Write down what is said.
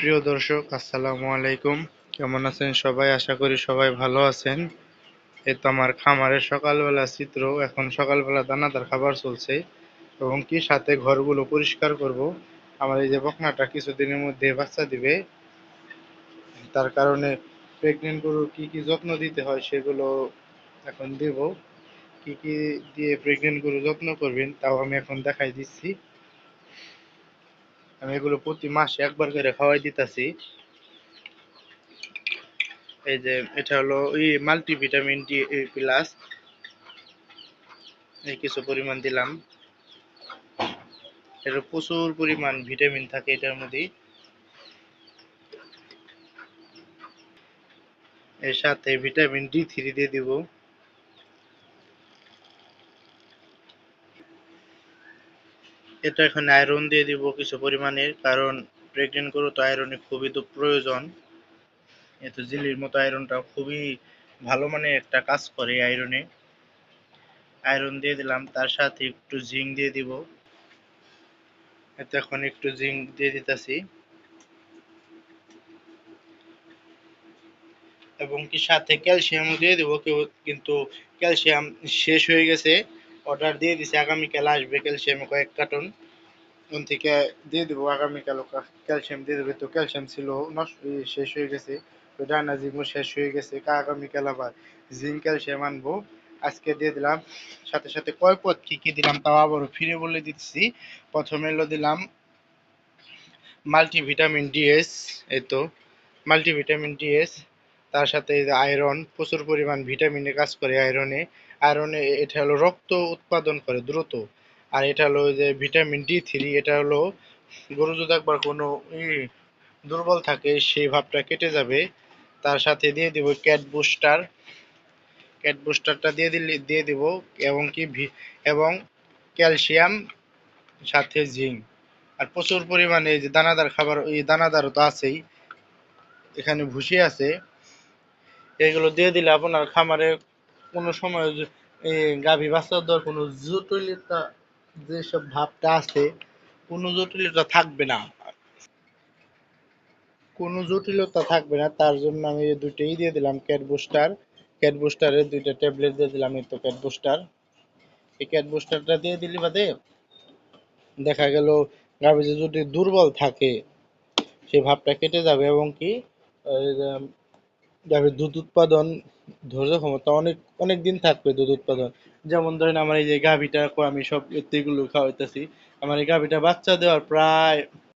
প্রিয় দর্শক, আসসালামু আলাইকুম। কেমন আছেন সবাই? আশা করি সবাই ভালো আছেন। এই তো আমার খামারের সকালবেলা চিত্র। এখন সকালবেলা দানাদার খাবার চলছে এবং কি সাথে ঘরগুলো পরিষ্কার করব। আমার এই যে বকনাটা কিছুদিনের মধ্যে বাচ্চা দিবে, তার কারণে প্রেগনেন্ট গরুর কি কি যত্ন দিতে হয় সেগুলো এখন দেব। কি কি দিয়ে প্রেগনেন্ট গরু যত্ন করবেন তাও আমি এখন দেখাই দিচ্ছি। আমি এগুলো প্রতি মাসে একবার করে খাওয়াই দিতেছি। এই যে এটা হলো মাল্টিভিটামিন ডি প্লাস, এই কিছু পরিমাণ দিলাম। এর প্রচুর পরিমাণ ভিটামিন থাকে এটার মধ্যে। এর সাথে ভিটামিন ডি3 দিয়ে দিব। এটা এখানে আয়রন দিয়ে দিব কিছু পরিমাণের, কারণ প্রেগনেন্ট গরু তো আয়রনের খুবই তো প্রয়োজন। এত জিলির মতো আয়রনটা খুবই ভালো, মানে একটা কাজ করে আয়রনে। আয়রন দিয়ে দিলাম, তার সাথে একটু জিঙ্ক দিয়ে দিব। এতে এখন একটু জিঙ্ক দিয়ে দিতেছি এবং কি সাথে ক্যালসিয়ামও দিয়ে দেবো কেউ, কিন্তু ক্যালসিয়াম শেষ হয়ে গেছে। অর্ডার দিয়ে দিছে, আগামীকাল আসবে ক্যালসিয়াম কয়েক কার্টন। ওখান থেকে দিয়ে দেবো আগামীকাল। ক্যালসিয়াম দিয়ে দেবে, তো ক্যালসিয়াম ছিল নষ্ট, শেষ হয়ে গেছে। তো ডানা জিঙ্কও শেষ হয়ে গেছে, আগামীকাল আবার জিঙ্ক ক্যালসিয়াম আনবো। আজকে দিয়ে দিলাম। সাথে সাথে কয় পদ কি কি দিলাম তাও আবারও ফিরে বলে দিচ্ছি। প্রথমে এলো দিলাম মাল্টিভিটামিন ডিএস। এই তো মাল্টিভিটামিন ডিএস, তার সাথে এই যে আয়রন, প্রচুর পরিমাণ ভিটামিনে কাজ করে আয়রনে। আয়রনে এটা হলো রক্ত উৎপাদন করে দ্রুত। আর এটা হলো ওই যে ভিটামিন ডি3, এটা হলো গরু যদি একবার কোনো দুর্বল থাকে সেই ভাবটা কেটে যাবে। তার সাথে দিয়ে দিব ক্যাট বুস্টার। ক্যাট বুস্টারটা দিয়ে দিব এবং কি এবং ক্যালসিয়াম, সাথে জিঙ্ক। আর প্রচুর পরিমাণে এই যে দানাদার খাবার, এই দানাদারও তো আছেই, এখানে ভুসি আছে। এগুলো দিয়ে দিলে আপনার খামারে কোনো সময় এই গাভী বাচ্চা দেওয়ার কোনো জটিলতা, যেসব ভাবটা আছে, কোনো জটিলতা থাকবে না। কোনো জটিলতা থাকবে না, তার জন্য আমি এই দুটোই দিয়ে দিলাম ক্যাট বুস্টার। ক্যাট বুস্টারের দুইটা ট্যাবলেট দিয়ে দিলাম, এই তো ক্যাট বুস্টার। এই ক্যাট বুস্টারটা দিয়ে দিলি বাদে দেখা গেল গাভী যদি দুর্বল থাকে সেই ভাবটা কেটে যাবে এবং কি গাভীর দুধ উৎপাদন, ধৈর্য ক্ষমতা অনেক অনেক দিন থাকবে দুধ উৎপাদন। যেমন ধরেন আমার এই যে গাভীটা আমি সব এগুলো খাওয়াইতেছি, আমার এই গাভীটা বাচ্চা দেওয়ার প্রায়